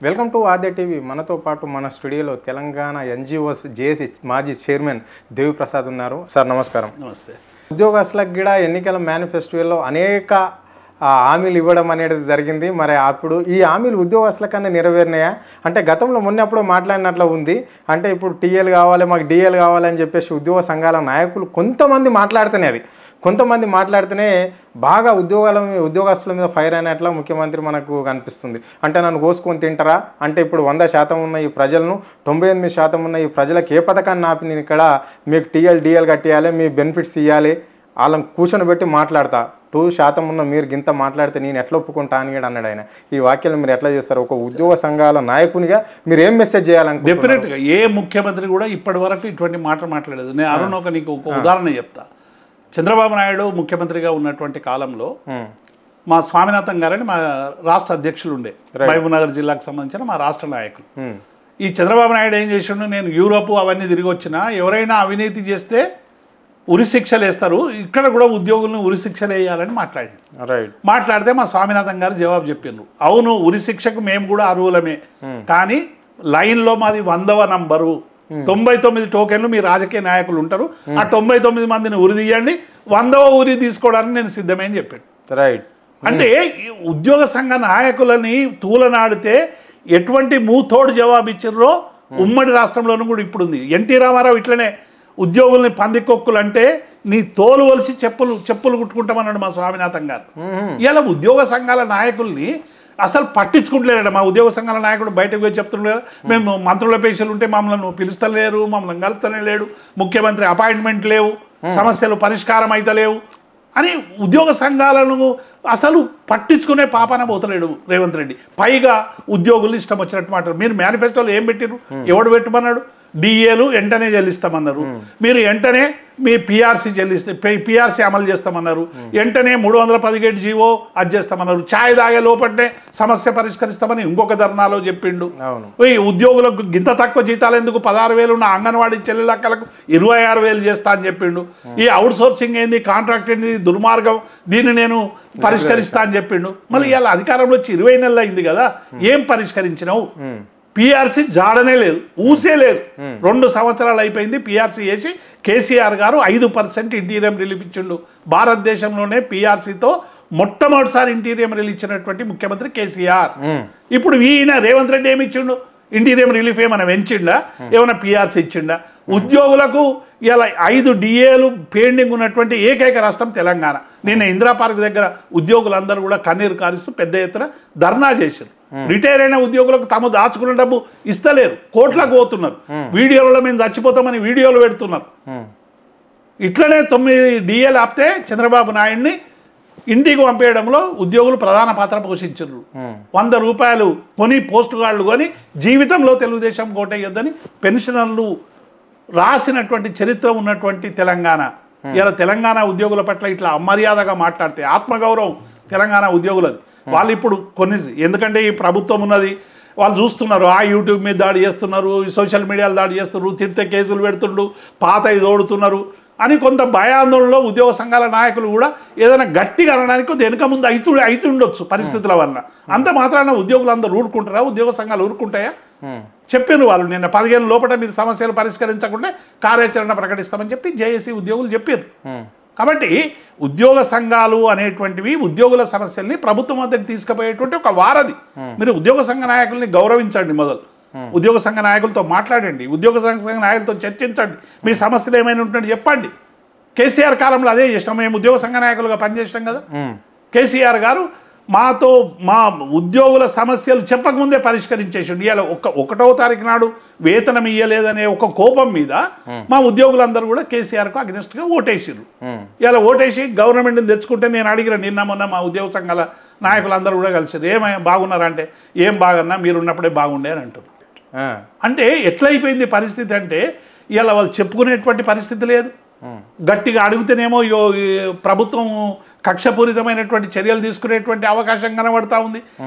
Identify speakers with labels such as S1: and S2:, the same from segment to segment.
S1: Welcome to Aadya TV. మనతో పాటు మన స్టూడియోలో తెలంగాణ ఎన్జిఓస్ జేఏసీ మాజీ చైర్మన్ దేవి ప్రసాద్ ఉన్నారు. సార్ నమస్కారం.
S2: నమస్తే.
S1: ఉద్యోగస్తులకు కూడా ఎన్నికల మేనిఫెస్టోలో అనేక హామీలు ఇవ్వడం అనేది జరిగింది. మరి అప్పుడు ఈ హామీలు ఉద్యోగస్తుల కన్నా నెరవేరినాయా అంటే గతంలో మొన్నప్పుడు మాట్లాడినట్లు ఉంది. అంటే ఇప్పుడు టీఎల్ కావాలి, మాకు డిఎల్ కావాలని చెప్పేసి ఉద్యోగ సంఘాల నాయకులు కొంతమంది మాట్లాడితేనే బాగా ఉద్యోగస్తుల మీద ఫైర్ అయినట్లా ముఖ్యమంత్రి మనకు కనిపిస్తుంది. అంటే నన్ను కోసుకొని తింటారా అంటే ఇప్పుడు 100% ఉన్న ఈ ప్రజలను 98% ఉన్న ఈ ప్రజలకు ఏ పథకాన్ని ఆపి నేను ఇక్కడ మీకు డిఎల్ కట్టేయాలి, మీ బెనిఫిట్స్ ఇవ్వాలి, వాళ్ళని కూర్చొని పెట్టి మాట్లాడతా, 2% ఉన్న మీరు గింత మాట్లాడితే నేను ఎట్లా ఒప్పుకుంటా అని కూడా అన్నాడు ఆయన. ఈ వాక్యాలు మీరు ఎట్లా చేస్తారు? ఒక ఉద్యోగ సంఘాల నాయకునిగా మీరు ఏం మెసేజ్ చేయాలంటే?
S2: డెఫినెట్గా ఏ ముఖ్యమంత్రి కూడా ఇప్పటి వరకు ఇటువంటి మాట మాట్లాడలేదు. నేను అరుణ్ నీకు ఒక ఉదాహరణ చెప్తా. చంద్రబాబు నాయుడు ముఖ్యమంత్రిగా ఉన్నటువంటి కాలంలో మా స్వామినాథన్ గారని మా రాష్ట్ర అధ్యక్షులు ఉండే, మహబూబ్నగర్ జిల్లాకు సంబంధించిన మా రాష్ట్ర నాయకులు. ఈ చంద్రబాబు నాయుడు ఏం చేసిండు, నేను యూరోప్ అవన్నీ తిరిగి వచ్చినా ఎవరైనా అవినీతి చేస్తే ఉరిశిక్షలు వేస్తారు, ఇక్కడ కూడా ఉద్యోగులను ఉరిశిక్షలు వేయాలని మాట్లాడితే మా స్వామినాథన్ గారు జవాబు చెప్పిండ్రు, అవును ఉరిశిక్షకు మేము కూడా అర్హులమే, కానీ లైన్లో మాది 100వ నంబరు, 99 టోకెన్లు మీ రాజకీయ నాయకులు ఉంటారు, ఆ 99 మందిని ఉరి తీయండి, 100వ ఉరి తీసుకోవడానికి నేను సిద్ధమే అని చెప్పాడు. అంటే ఉద్యోగ సంఘ నాయకులని తూలనాడితే ఎటువంటి మూతోడు జవాబు ఇచ్చిర్రో ఉమ్మడి రాష్ట్రంలోనూ కూడా ఇప్పుడు ఉంది. ఎన్టీ రామారావు ఇట్లనే ఉద్యోగుల్ని పందికొక్కులు అంటే నీ తోలు వలిసి చెప్పులు కుట్టుకుంటామన్నాడు మా స్వామినాథన్ గారు. ఇలా ఉద్యోగ సంఘాల నాయకుల్ని అసలు పట్టించుకుంటలేడు. మా ఉద్యోగ సంఘాల నాయకుడు బయటకు పోయి చెప్తున్నాడు కదా, మేము మంత్రుల పేషలు ఉంటే మమ్మల్ని పిలుస్తలేరు, మమ్మల్ని కలుస్తనే లేడు, ముఖ్యమంత్రి అపాయింట్మెంట్ లేవు, సమస్యలు పరిష్కారం అయితలేవు అని ఉద్యోగ సంఘాలను అసలు పట్టించుకునే పాపన పోతలేడు రేవంత్ రెడ్డి. పైగా ఉద్యోగులు ఇష్టం వచ్చినట్టు మాట్లాడు. మీరు మేనిఫెస్టోలో ఏం పెట్టిరు, ఎవడు పెట్టమన్నాడు? డిఏలు వెంటనే చెల్లిస్తామన్నారు, మీరు వెంటనే మీ పిఆర్సీ అమలు చేస్తామన్నారు, వెంటనే 317 జీవో అది చేస్తామన్నారు, ఛాయ్ తాగే లోపట్నే సమస్య పరిష్కరిస్తామని ఇంకొక ధర్నాలో చెప్పిండు. ఈ ఉద్యోగులకు గింత తక్కువ జీతాలు ఎందుకు, 16,000 ఉన్న అంగన్వాడీ చెల్లెలక్కలకు 26,000 చేస్తా అని చెప్పిండు. ఈ అవుట్ సోర్సింగ్ ఏంది, కాంట్రాక్ట్ ఏంది, దుర్మార్గం, దీన్ని నేను పరిష్కరిస్తా అని చెప్పిండు. మళ్ళీ ఇవాళ అధికారంలో వచ్చి 20 నెలలు అయింది కదా, ఏం పరిష్కరించినావు? పిఆర్సీ జాడనే లేదు, ఊసే లేదు. 2 సంవత్సరాలు అయిపోయింది పిఆర్సీ వేసి. కేసీఆర్ గారు 5% ఇంటీరియం రిలీఫ్ ఇచ్చిండు. భారతదేశంలోనే పిఆర్సీతో మొట్టమొదటిసారి ఇంటీరియం రిలీఫ్ ఇచ్చినటువంటి ముఖ్యమంత్రి కేసీఆర్. ఇప్పుడు ఈయన రేవంత్ రెడ్డి ఏమి ఇచ్చిండు? ఇంటీరియం రిలీఫ్ ఏమైనా పెంచిండా, ఏమైనా పిఆర్సీ ఇచ్చిండా? ఉద్యోగులకు ఇలా 5 డిఏలు పెండింగ్ ఉన్నటువంటి ఏకైక రాష్ట్రం తెలంగాణ. నిన్న ఇందిరా పార్క్ దగ్గర ఉద్యోగులందరూ కూడా కన్నీరు కారుస్తూ పెద్ద ఎత్తున ధర్నా చేశారు. రిటైర్ అయిన ఉద్యోగులకు తాము దాచుకున్న డబ్బు ఇస్తలేరు, కోట్లకు పోతున్నారు. వీడియోలలో మేము చచ్చిపోతామని వీడియోలు పెడుతున్నారు. ఇట్లనే 9 డిఏలు ఆపితే చంద్రబాబు నాయుడిని ఇంటికి పంపేయడంలో ఉద్యోగులు ప్రధాన పాత్ర పోషించారు. 100 రూపాయలు కొని పోస్ట్ కార్డులు కొని జీవితంలో తెలుగుదేశం కోటయ్యొద్దని పెన్షనర్లు రాసినటువంటి చరిత్ర ఉన్నటువంటి తెలంగాణ. ఇలా తెలంగాణ ఉద్యోగుల పట్ల ఇట్లా అమర్యాదగా మాట్లాడితే ఆత్మగౌరవం తెలంగాణ ఉద్యోగులది. వాళ్ళు ఇప్పుడు ఎందుకంటే ఈ ప్రభుత్వం ఉన్నది, వాళ్ళు చూస్తున్నారు, ఆ యూట్యూబ్ మీద దాడి చేస్తున్నారు, సోషల్ మీడియాలో దాడి చేస్తున్నారు, తిడితే కేసులు పెడుతుండ్రు, పాత ఓడుతున్నారు అని కొంత భయాందోళనలో ఉద్యోగ సంఘాల నాయకులు కూడా ఏదైనా గట్టిగా అనడానికి వెనుక ముందు అవుతుండొచ్చు పరిస్థితుల వల్ల. అంత మాత్రాన ఉద్యోగులు అందరూ ఊరుకుంటారా? ఉద్యోగ సంఘాలు ఊరుకుంటాయా? చెప్పారు వాళ్ళు నిన్న 15 లోపల మీరు సమస్యలు పరిష్కరించకుండా కార్యాచరణ ప్రకటిస్తామని చెప్పి జేఏసీ ఉద్యోగులు చెప్పారు. కాబట్టి ఉద్యోగ సంఘాలు అనేటువంటివి ఉద్యోగుల సమస్యల్ని ప్రభుత్వం వద్దకు తీసుకుపోయేటువంటి ఒక వారధి. మీరు ఉద్యోగ సంఘ నాయకుల్ని గౌరవించండి, మొదలు ఉద్యోగ సంఘ నాయకులతో మాట్లాడండి, ఉద్యోగ సంఘ నాయకులతో చర్చించండి, మీ సమస్యలు ఏమైనా ఉంటుంటే చెప్పండి. కేసీఆర్ కాలంలో అదే చేసినాం, మేము ఉద్యోగ సంఘ నాయకులుగా పనిచేసినాం కదా. కేసీఆర్ గారు మా ఉద్యోగుల సమస్యలు చెప్పకముందే పరిష్కరించేసిండు. ఇవాళ 1వ తారీఖు నాడు వేతనం ఇయ్యలేదనే ఒక కోపం మీద మా ఉద్యోగులందరూ కూడా కేసీఆర్కు అగ్నెస్ట్గా ఓటేసారు. ఇలా ఓటేసి గవర్నమెంట్ని తెచ్చుకుంటే నేను అడిగిన నిన్న మొన్న మా ఉద్యోగ సంఘాల నాయకులందరూ కూడా కలిసారు. ఏమైనా బాగున్నారంటే ఏం బాగున్నా మీరు ఉన్నప్పుడే బాగుండే అని అంటున్నారు. అంటే ఎట్లయిపోయింది పరిస్థితి అంటే ఇలా వాళ్ళు చెప్పుకునేటువంటి పరిస్థితి లేదు. గట్టిగా అడిగితేనేమో ప్రభుత్వం కక్షపూరితమైనటువంటి చర్యలు తీసుకునేటువంటి అవకాశం కనబడతా ఉంది.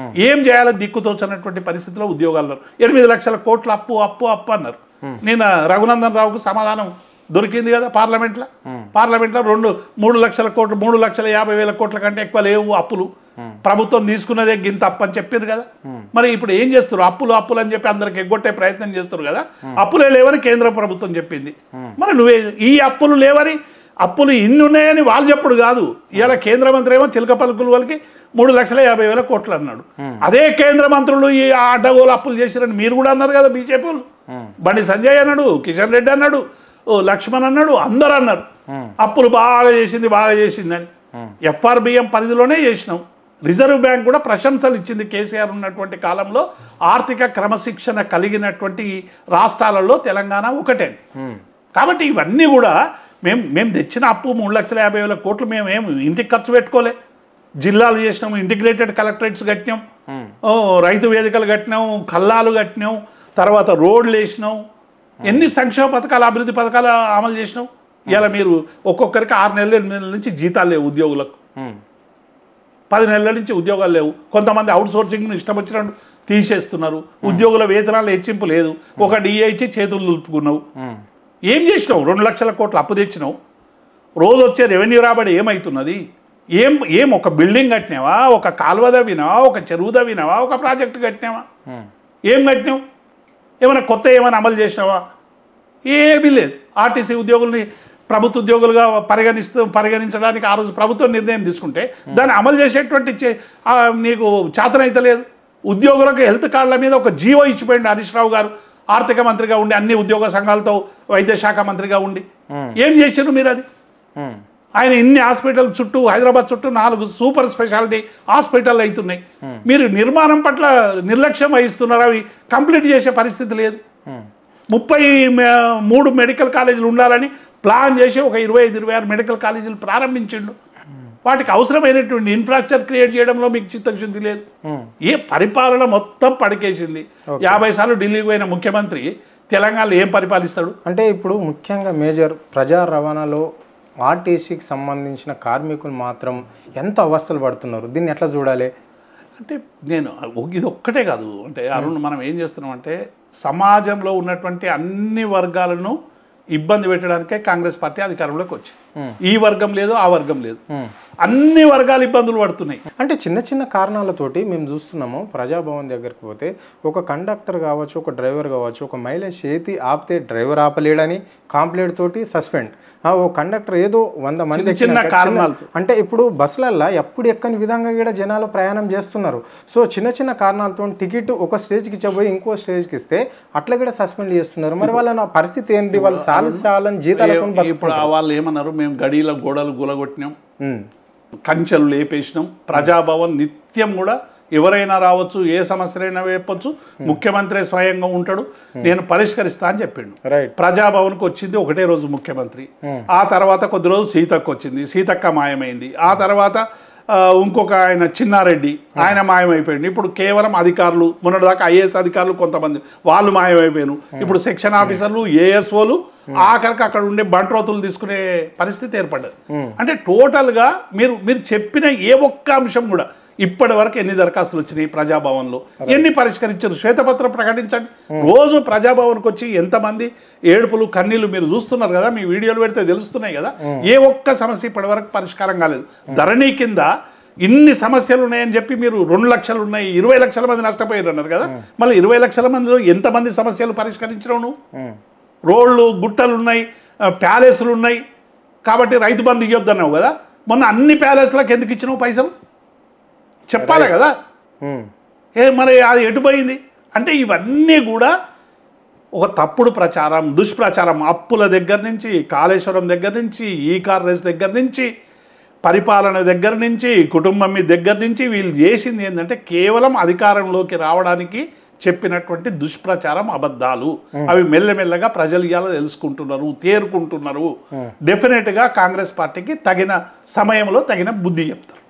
S2: ఏం చేయాలో దిక్కుతోచనటువంటి పరిస్థితిలో ఉద్యోగాలు. 8 లక్షల కోట్ల అప్పు అప్పు అప్పు అన్నారు. నేను రఘునందన్ రావుకు సమాధానం దొరికింది కదా పార్లమెంట్లో. 3 లక్షల కోట్లు, 3,50,000 కోట్ల కంటే ఎక్కువ లేవు అప్పులు. ప్రభుత్వం తీసుకున్నదే గింత అప్పు అని చెప్పారు కదా. మరి ఇప్పుడు ఏం చేస్తారు? అప్పులు అప్పులు అని చెప్పి అందరికి ఎగ్గొట్టే ప్రయత్నం చేస్తారు కదా. అప్పులే లేవని కేంద్ర ప్రభుత్వం చెప్పింది. మరి నువ్వే ఈ అప్పులు లేవని, అప్పులు ఇన్ని ఉన్నాయని వాళ్ళు చెప్పుడు కాదు. ఇవాళ కేంద్ర మంత్రి ఏమో చిలక పలుకులు వాళ్ళకి 3,50,000 కోట్లు అన్నాడు. అదే కేంద్ర మంత్రులు ఈ అడ్డగోలు అప్పులు చేశారని మీరు కూడా అన్నారు కదా. బీజేపీ వాళ్ళు బండి సంజయ్ అన్నాడు, కిషన్ రెడ్డి అన్నాడు, లక్ష్మణ్ అన్నాడు, అందరు అన్నారు అప్పులు బాగా చేసింది అని. FRBM పరిధిలోనే చేసినాం. రిజర్వ్ బ్యాంక్ కూడా ప్రశంసలు ఇచ్చింది కేసీఆర్ ఉన్నటువంటి కాలంలో. ఆర్థిక క్రమశిక్షణ కలిగినటువంటి రాష్ట్రాలలో తెలంగాణ ఒకటే. కాబట్టి ఇవన్నీ కూడా మేము తెచ్చిన అప్పు 3,50,000 కోట్లు మేమేం ఇంటికి ఖర్చు పెట్టుకోలే. జిల్లాలు చేసినాము, ఇంటిగ్రేటెడ్ కలెక్టరేట్స్ కట్టినాం, రైతు వేదికలు కట్టినాం, కల్లాలు కట్టినాం, తర్వాత రోడ్లు వేసినాం, ఎన్ని సంక్షేమ పథకాలు అభివృద్ధి పథకాలు అమలు చేసినాం. ఇలా మీరు ఒక్కొక్కరికి 6 నెలలు 8 నెలల నుంచి జీతాలు లేవు ఉద్యోగులకు, 10 నెలల నుంచి ఉద్యోగాలు లేవు. కొంతమంది అవుట్ సోర్సింగ్ను ఇష్టం వచ్చినట్టు తీసేస్తున్నారు. ఉద్యోగుల వేతనాలు హెచ్చింపు లేదు. ఒక డిఏ ఇచ్చి చేతులు దులుపుకున్నావు. ఏం చేసినావు? 2 లక్షల కోట్లు అప్పు తెచ్చినావు. రోజు వచ్చే రెవెన్యూ రాబడి ఏమవుతున్నది? ఏం ఒక బిల్డింగ్ కట్టినావా? ఒక కాలువ దవ్వినావా? ఒక చెరువు దవ్వినావా? ఒక ప్రాజెక్టు కట్టినావా? ఏం కట్టినావు? ఏమైనా కొత్త ఏమైనా అమలు చేసినావా? ఏమీ లేదు. ఆర్టీసీ ఉద్యోగుల్ని ప్రభుత్వ ఉద్యోగులుగా పరిగణించడానికి ఆ రోజు ప్రభుత్వం నిర్ణయం తీసుకుంటే దాన్ని అమలు చేసేటువంటి నీకు చేతనైతే లేదు. ఉద్యోగులకు హెల్త్ కార్డుల మీద ఒక జీవో ఇచ్చిపోయింది హరీష్ రావు గారు, ఆర్థిక మంత్రిగా ఉండి, అన్ని ఉద్యోగ సంఘాలతో వైద్య శాఖ మంత్రిగా ఉండి. ఏం చేశారు మీరు? అది ఆయన ఇన్ని హాస్పిటల్ చుట్టూ, హైదరాబాద్ చుట్టూ 4 సూపర్ స్పెషాలిటీ హాస్పిటల్ అవుతున్నాయి. మీరు నిర్మాణం పట్ల నిర్లక్ష్యం వహిస్తున్నారు. అవి కంప్లీట్ చేసే పరిస్థితి లేదు. 33 మెడికల్ కాలేజీలు ఉండాలని ప్లాన్ చేసి ఒక 25-26 మెడికల్ కాలేజీలు ప్రారంభించిండు. వాటికి అవసరమైనటువంటి ఇన్ఫ్రాస్ట్రక్చర్ క్రియేట్ చేయడంలో మీకు చిత్తశుద్ధి లేదు. ఏ పరిపాలన మొత్తం పడికేసింది. 50 సార్లు ఢిల్లీకి పోయిన ముఖ్యమంత్రి తెలంగాణలో ఏం పరిపాలిస్తాడు?
S1: అంటే ఇప్పుడు ముఖ్యంగా మేజర్ ప్రజా రవాణాలో ఆర్టీసీకి సంబంధించిన కార్మికులు మాత్రం ఎంత అవస్థలు పడుతున్నారు. దీన్ని ఎట్లా చూడాలి?
S2: అంటే ఇది ఒక్కటే కాదు. అంటే అరుణ్, మనం ఏం చేస్తున్నాం అంటే సమాజంలో ఉన్నటువంటి అన్ని వర్గాలను ఇబ్బంది పెట్టడానికే కాంగ్రెస్ పార్టీ అధికారంలోకి వచ్చింది. ఈ వర్గం లేదు, ఆ వర్గం లేదు, అన్ని వర్గాలు ఇబ్బందులు పడుతున్నాయి.
S1: అంటే చిన్న చిన్న కారణాలతోటి మేము చూస్తున్నాము. ప్రజాభవన్ దగ్గరికి పోతే ఒక కండక్టర్ కావచ్చు, ఒక డ్రైవర్ కావచ్చు, ఒక మహిళ చేతి ఆపితే డ్రైవర్ ఆపలేడని కాంప్లైంట్ తోటి సస్పెండ్. ఓ కండక్టర్ ఏదో 100 మంది
S2: చిన్న కారణాలు.
S1: అంటే ఇప్పుడు బస్సులల్లో ఎప్పుడు ఎక్కని విధంగా కూడా జనాలు ప్రయాణం చేస్తున్నారు. సో చిన్న చిన్న కారణాలతో టికెట్ ఒక స్టేజ్కి ఇచ్చబోయి ఇంకో స్టేజ్కి ఇస్తే అట్లా కూడా సస్పెండ్ చేస్తున్నారు. మరి వాళ్ళ పరిస్థితి ఏంటి? వాళ్ళు చాలా జీతాలు.
S2: ఇప్పుడు వాళ్ళు ఏమన్నారు? మేము గడిల గోడలు గులగొట్టినాం, కంచెలు లేపేసినాం. ప్రజాభవన్ నిత్యం కూడా ఎవరైనా రావచ్చు, ఏ సమస్యలైనా వేపొచ్చు, ముఖ్యమంత్రి స్వయంగా ఉంటాడు, నేను పరిష్కరిస్తా అని చెప్పిండు. ప్రజాభవన్కి వచ్చింది ఒకటే రోజు ముఖ్యమంత్రి. ఆ తర్వాత కొద్ది రోజు సీతక్క వచ్చింది, సీతక్క మాయమైంది. ఆ తర్వాత ఇంకొక ఆయన చిన్నారెడ్డి, ఆయన మాయమైపోయింది. ఇప్పుడు కేవలం అధికారులు, మొన్నటిదాకా IAS అధికారులు కొంతమంది వాళ్ళు మాయమైపోయారు. ఇప్పుడు సెక్షన్ ఆఫీసర్లు, ASOలు, ఆఖరికి అక్కడ ఉండే బంట్రోతులు తీసుకునే పరిస్థితి ఏర్పడ్డది. అంటే టోటల్గా మీరు చెప్పిన ఏ ఒక్క అంశం కూడా ఇప్పటి వరకు ఎన్ని దరఖాస్తులు వచ్చినాయి ప్రజాభవన్లో, ఎన్ని పరిష్కరించారు? శ్వేతపత్రం ప్రకటించండి. రోజు ప్రజాభవన్కి వచ్చి ఎంతమంది ఏడుపులు కన్నీళ్లు మీరు చూస్తున్నారు కదా, మీ వీడియోలు పెడితే తెలుస్తున్నాయి కదా. ఏ ఒక్క సమస్య ఇప్పటి వరకు పరిష్కారం కాలేదు. ధరణి కింద ఇన్ని సమస్యలు ఉన్నాయని చెప్పి మీరు 2 లక్షలు ఉన్నాయి, 20 లక్షల మంది నష్టపోయారు అన్నారు కదా. మళ్ళీ 20 లక్షల మందిలో ఎంతమంది సమస్యలు పరిష్కరించడం? నువ్వు రోడ్లు, గుట్టలు ఉన్నాయి, ప్యాలెస్లు ఉన్నాయి కాబట్టి రైతు బంధు ఇవ్వద్దు అన్నావు కదా. మొన్న అన్ని ప్యాలెస్లకు ఎందుకు ఇచ్చినావు పైసలు? చెప్పాలి కదా. మరి అది ఎటుపోయింది? అంటే ఇవన్నీ కూడా ఒక తప్పుడు ప్రచారం, దుష్ప్రచారం. అప్పుల దగ్గర నుంచి, కాళేశ్వరం దగ్గర నుంచి, ఈ-కార్ రేస్ దగ్గర నుంచి, పరిపాలన దగ్గర నుంచి, కుటుంబం దగ్గర నుంచి వీళ్ళు చేసింది ఏంటంటే కేవలం అధికారంలోకి రావడానికి చెప్పినటువంటి దుష్ప్రచారం, అబద్ధాలు. అవి మెల్లమెల్లగా ప్రజలు ఇవాళ తెలుసుకుంటున్నారు, తేరుకుంటున్నారు. డెఫినెట్గా కాంగ్రెస్ పార్టీకి తగిన సమయంలో తగిన బుద్ధి చెప్తారు.